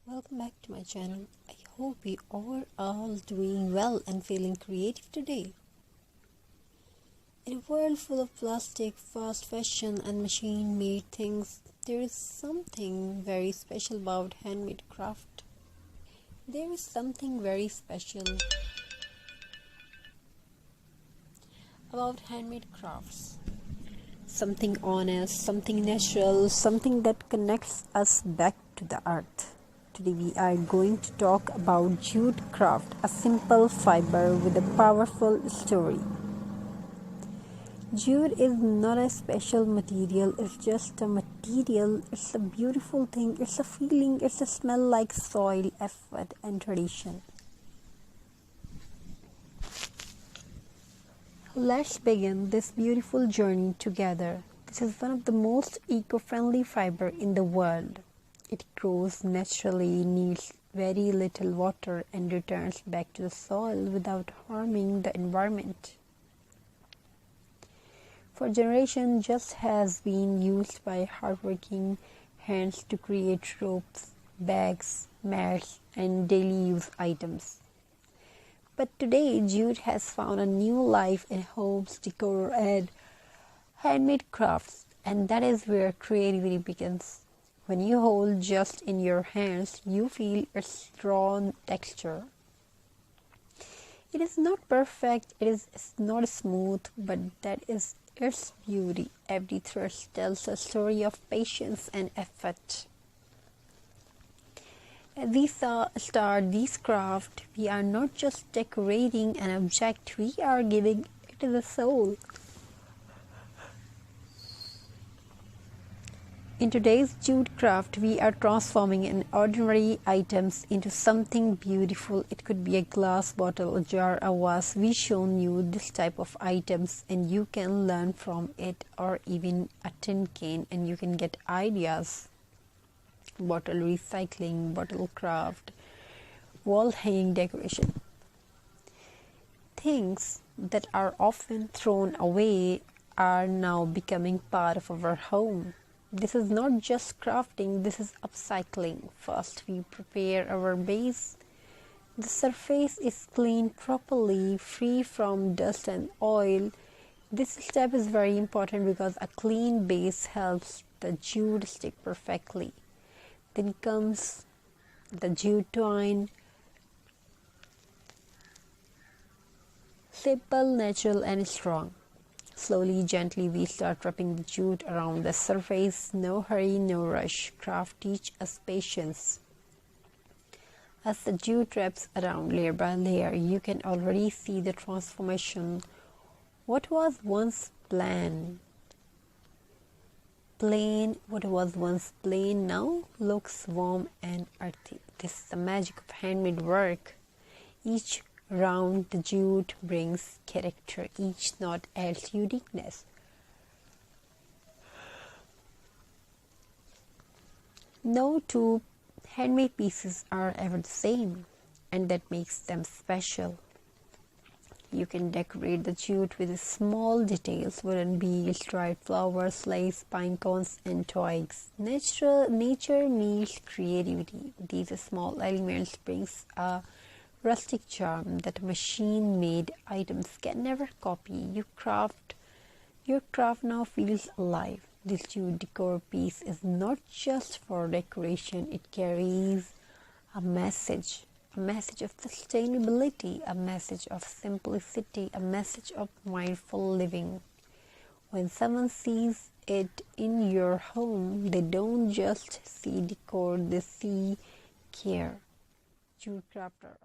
Welcome back to my channel. I hope we are all doing well and feeling creative today. In a world full of plastic, fast fashion and machine-made things, there is something very special about handmade craft. There is something very special about handmade crafts. Something honest, something natural, something that connects us back to the earth. Today we are going to talk about jute craft, a simple fiber with a powerful story. Jute is not a special material, it's just a material, it's a beautiful thing, it's a feeling, it's a smell like soil, effort and tradition. Let's begin this beautiful journey together. This is one of the most eco-friendly fiber in the world. It grows naturally, needs very little water and returns back to the soil without harming the environment. For generations, jute has been used by hardworking hands to create ropes, bags, mats, and daily use items. But today, jute has found a new life in homes, decor, and handmade crafts, and that is where creativity begins. When you hold jute in your hands, you feel its raw texture. It is not perfect, it's not smooth, but that is its beauty. Every thread tells a story of patience and effort. As we start this craft, we are not just decorating an object, we are giving it the soul. In today's jute craft, we are transforming an ordinary items into something beautiful. It could be a glass bottle, a jar, a vase. We've shown you this type of items and you can learn from it, or even a tin can, and you can get ideas. Bottle recycling, bottle craft, wall hanging decoration. Things that are often thrown away are now becoming part of our home. This is not just crafting, this is upcycling. First, we prepare our base. The surface is cleaned properly, free from dust and oil. This step is very important because a clean base helps the jute stick perfectly. Then comes the jute twine. Simple, natural and strong. Slowly, gently, we start wrapping the jute around the surface. No hurry, no rush. Craft teach us patience. As the jute wraps around layer by layer, you can already see the transformation. What was once plain, what was once plain now looks warm and earthy. This is the magic of handmade work. Each round the jute brings character, each knot adds uniqueness. No two handmade pieces are ever the same, and that makes them special. You can decorate the jute with small details, wooden beads, dried flowers, lace, pine cones, and twigs. Nature meets creativity. These small elements brings a rustic charm that machine-made items can never copy. Your craft now feels alive. This jute decor piece is not just for decoration, it carries a message of sustainability, a message of simplicity, a message of mindful living. When someone sees it in your home, they don't just see decor, they see care. Jute craft are